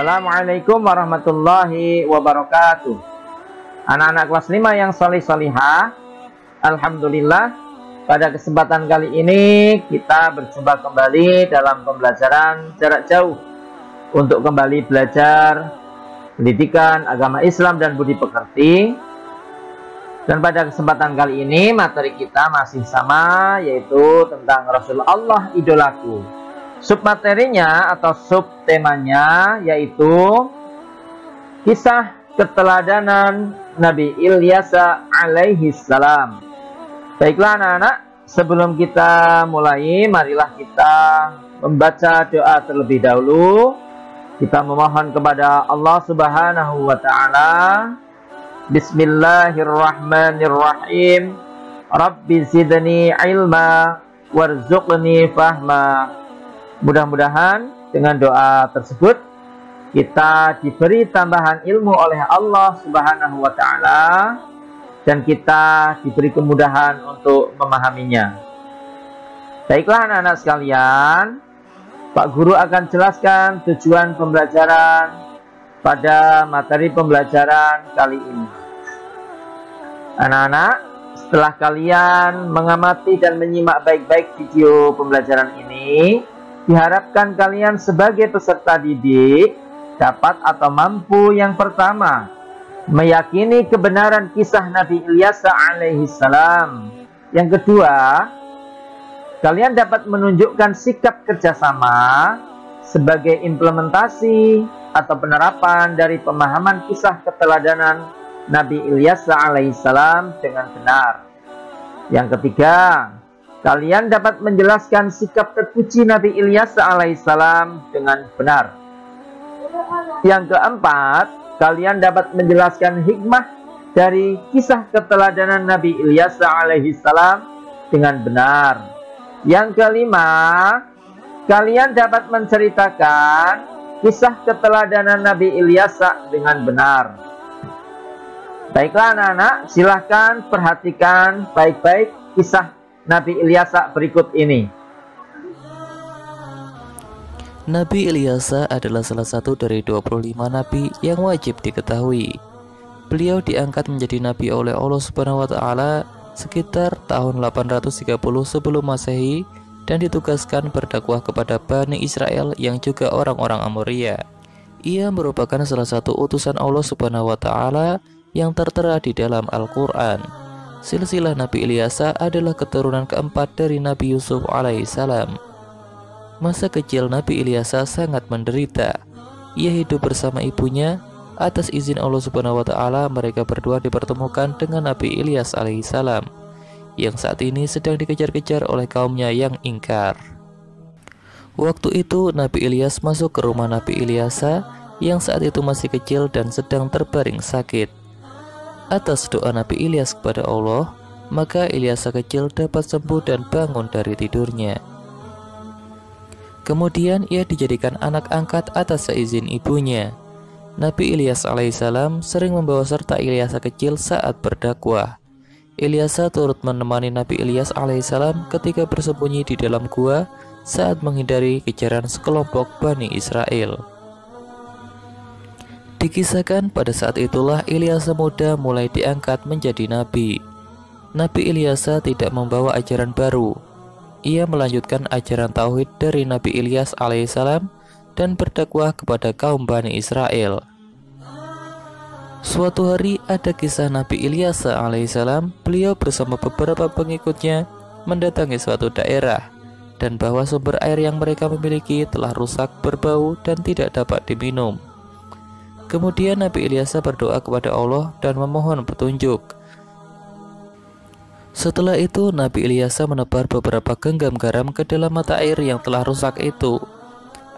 Assalamualaikum warahmatullahi wabarakatuh. Anak-anak kelas 5 yang solih-solihah, alhamdulillah, pada kesempatan kali ini kita berjumpa kembali dalam pembelajaran jarak jauh untuk kembali belajar pendidikan agama Islam dan budi pekerti. Dan pada kesempatan kali ini materi kita masih sama, yaitu tentang Rasulullah idolaku. Submaterinya atau subtemanya yaitu kisah keteladanan Nabi Ilyas alaihi salam. Baiklah anak-anak, sebelum kita mulai, marilah kita membaca doa terlebih dahulu. Kita memohon kepada Allah Subhanahu wa taala. Bismillahirrahmanirrahim. Rabbi zidni ilma warzuqni fahma. Mudah-mudahan dengan doa tersebut kita diberi tambahan ilmu oleh Allah Subhanahu wa taala dan kita diberi kemudahan untuk memahaminya. Baiklah anak-anak sekalian, Pak Guru akan jelaskan tujuan pembelajaran pada materi pembelajaran kali ini. Anak-anak, setelah kalian mengamati dan menyimak baik-baik video pembelajaran ini, diharapkan kalian sebagai peserta didik dapat atau mampu yang pertama meyakini kebenaran kisah Nabi Ilyas alaihi salam. Yang kedua, kalian dapat menunjukkan sikap kerjasama sebagai implementasi atau penerapan dari pemahaman kisah keteladanan Nabi Ilyas alaihi salam dengan benar. Yang ketiga, kalian dapat menjelaskan sikap terpuji Nabi Ilyas alaihissalam dengan benar. Yang keempat, kalian dapat menjelaskan hikmah dari kisah keteladanan Nabi Ilyas alaihissalam dengan benar. Yang kelima, kalian dapat menceritakan kisah keteladanan Nabi Ilyas dengan benar. Baiklah anak-anak, silahkan perhatikan baik-baik kisah Nabi Ilyas berikut ini. Nabi Ilyas adalah salah satu dari 25 nabi yang wajib diketahui. Beliau diangkat menjadi nabi oleh Allah Subhanahu wa taala sekitar tahun 830 sebelum Masehi dan ditugaskan berdakwah kepada Bani Israel yang juga orang-orang Amoria. Ia merupakan salah satu utusan Allah Subhanahu wa taala yang tertera di dalam Al-Qur'an. Silsilah Nabi Ilyas adalah keturunan keempat dari Nabi Yusuf alaihissalam. Masa kecil Nabi Ilyas sangat menderita. Ia hidup bersama ibunya. Atas izin Allah Subhanahu wa taala, mereka berdua dipertemukan dengan Nabi Ilyas alaihissalam yang saat ini sedang dikejar-kejar oleh kaumnya yang ingkar. Waktu itu Nabi Ilyas masuk ke rumah Nabi Ilyas yang saat itu masih kecil dan sedang terbaring sakit. Atas doa Nabi Ilyas kepada Allah, maka Ilyas kecil dapat sembuh dan bangun dari tidurnya. Kemudian ia dijadikan anak angkat atas seizin ibunya. Nabi Ilyas alaihissalam sering membawa serta Ilyas kecil saat berdakwah. Ilyas turut menemani Nabi Ilyas alaihissalam ketika bersembunyi di dalam gua saat menghindari kejaran sekelompok Bani Israel. Dikisahkan pada saat itulah Ilyas muda mulai diangkat menjadi nabi. Nabi Ilyas tidak membawa ajaran baru. Ia melanjutkan ajaran tauhid dari Nabi Ilyas alaihissalam dan berdakwah kepada kaum Bani Israel. Suatu hari ada kisah Nabi Ilyas alaihissalam. Beliau bersama beberapa pengikutnya mendatangi suatu daerah dan bahwa sumber air yang mereka miliki telah rusak, berbau dan tidak dapat diminum. Kemudian Nabi Ilyas berdoa kepada Allah dan memohon petunjuk. Setelah itu Nabi Ilyas menebar beberapa genggam garam ke dalam mata air yang telah rusak itu.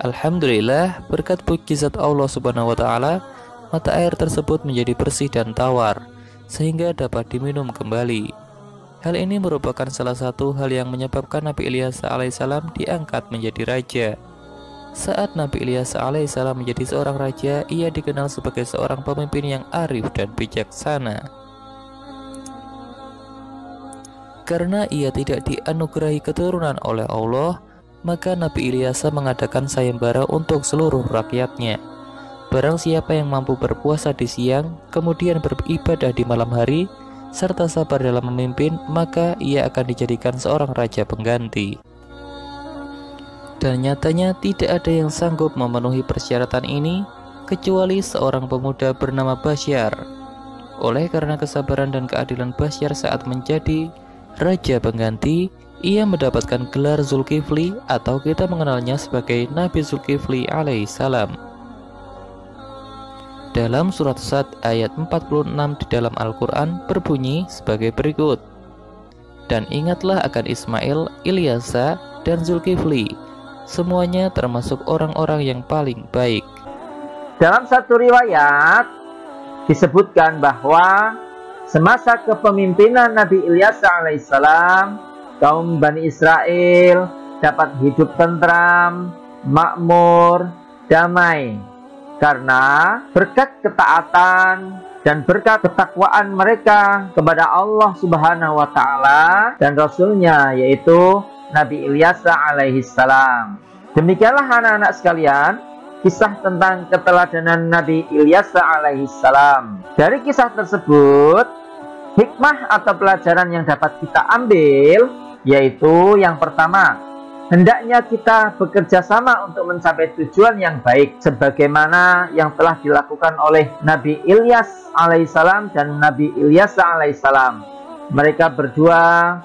Alhamdulillah, berkat mukjizat Allah Subhanahu wa taala, mata air tersebut menjadi bersih dan tawar sehingga dapat diminum kembali. Hal ini merupakan salah satu hal yang menyebabkan Nabi Ilyas alaihissalam diangkat menjadi raja. Saat Nabi Ilyas alaihissalam menjadi seorang raja, ia dikenal sebagai seorang pemimpin yang arif dan bijaksana. Karena ia tidak dianugerahi keturunan oleh Allah, maka Nabi Ilyas mengadakan sayembara untuk seluruh rakyatnya. Barang siapa yang mampu berpuasa di siang, kemudian beribadah di malam hari, serta sabar dalam memimpin, maka ia akan dijadikan seorang raja pengganti. Dan nyatanya tidak ada yang sanggup memenuhi persyaratan ini, kecuali seorang pemuda bernama Basyar. Oleh karena kesabaran dan keadilan Basyar saat menjadi raja pengganti, ia mendapatkan gelar Zulkifli, atau kita mengenalnya sebagai Nabi Zulkifli alaihissalam. Dalam surat Sad ayat 46 di dalam Al-Quran berbunyi sebagai berikut. Dan ingatlah akan Ismail, Ilyasa, dan Zulkifli, semuanya termasuk orang-orang yang paling baik. Dalam satu riwayat disebutkan bahwa semasa kepemimpinan Nabi Ilyasa alaihissalam, kaum Bani Israel dapat hidup tentram, makmur, damai, karena berkat ketaatan dan berkat ketakwaan mereka kepada Allah Subhanahu wa Ta'ala dan Rasulnya, yaitu Nabi Ilyasa alaihissalam. Demikianlah anak-anak sekalian, kisah tentang keteladanan Nabi Ilyasa alaihissalam. Dari kisah tersebut, hikmah atau pelajaran yang dapat kita ambil, yaitu yang pertama, hendaknya kita bekerja sama untuk mencapai tujuan yang baik, sebagaimana yang telah dilakukan oleh Nabi Ilyas alaihissalam dan Nabi Ilyasa alaihissalam. Mereka berdua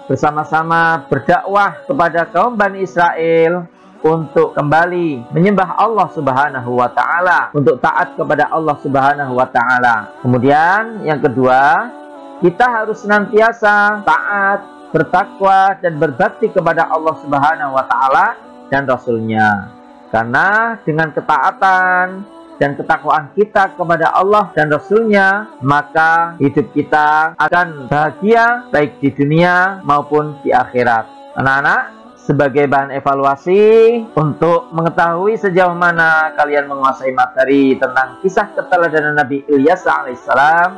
bersama-sama berdakwah kepada kaum Bani Israel untuk kembali menyembah Allah Subhanahu wa Ta'ala, untuk taat kepada Allah Subhanahu wa Ta'ala. Kemudian yang kedua, kita harus senantiasa taat, bertakwa dan berbakti kepada Allah Subhanahu wa Ta'ala dan Rasulnya. Karena dengan ketaatan dan ketakwaan kita kepada Allah dan Rasulnya, maka hidup kita akan bahagia baik di dunia maupun di akhirat. Anak-anak, sebagai bahan evaluasi untuk mengetahui sejauh mana kalian menguasai materi tentang kisah keteladanan Nabi Ilyasa alaihissalam,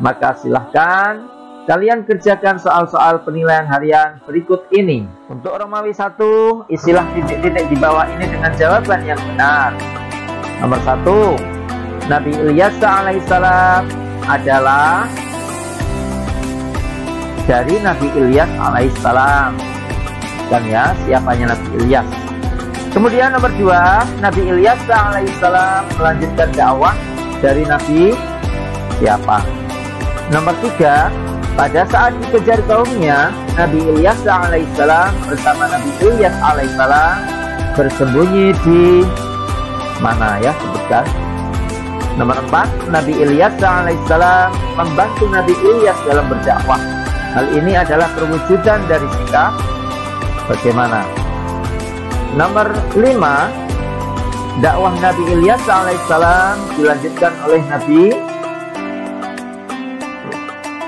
maka silahkan kalian kerjakan soal-soal penilaian harian berikut ini. Untuk Romawi 1, isilah titik-titik di bawah ini dengan jawaban yang benar. Nomor 1, Nabi Ilyasa alaihissalam adalah dari Nabi Ilyas alaihissalam. Dan ya, siapanya Nabi Ilyas. Kemudian nomor 2, Nabi Ilyasa alaihissalam melanjutkan dakwah dari Nabi siapa? Nomor 3, pada saat dikejar kaumnya, Nabi Ilyasa alaihissalam bersama Nabi Ilyas alaihissalam bersembunyi di mana ya, sebutkan. Nomor 4, Nabi Ilyasa alaihissalam membantu Nabi Ilyas dalam berdakwah. Hal ini adalah perwujudan dari sikap bagaimana. Nomor 5, dakwah Nabi Ilyasa alaihissalam dilanjutkan oleh Nabi.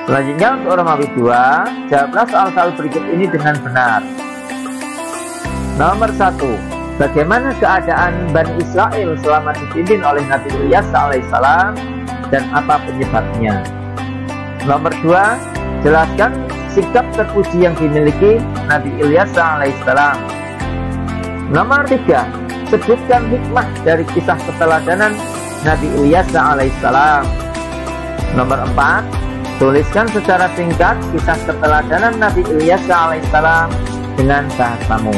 Selanjutnya untuk Romawi 2, jawablah soal-soal berikut ini dengan benar. Nomor 1, bagaimana keadaan Bani Israel selama dipimpin oleh Nabi Ilyasa alaihissalam dan apa penyebabnya? Nomor 2, jelaskan sikap terpuji yang dimiliki Nabi Ilyasa alaihissalam. Nomor 3, sebutkan hikmah dari kisah keteladanan Nabi Ilyasa alaihissalam. Nomor 4, tuliskan secara singkat kisah keteladanan Nabi Ilyasa alaihissalam dengan bahasamu.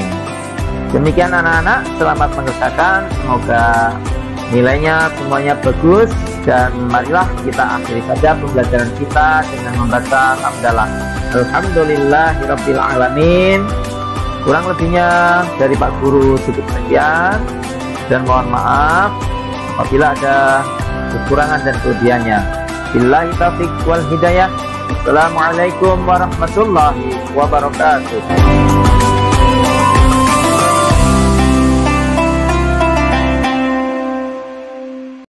Demikian anak-anak, selamat mengerjakan. Semoga nilainya semuanya bagus. Dan marilah kita akhiri saja pembelajaran kita dengan membaca hamdalah. Alhamdulillahirabbil alamin. Kurang lebihnya dari Pak Guru cukup sekian. Dan mohon maaf apabila ada kekurangan dan kelebihannya. Billahi taufiq wal hidayah. Assalamualaikum warahmatullahi wabarakatuh.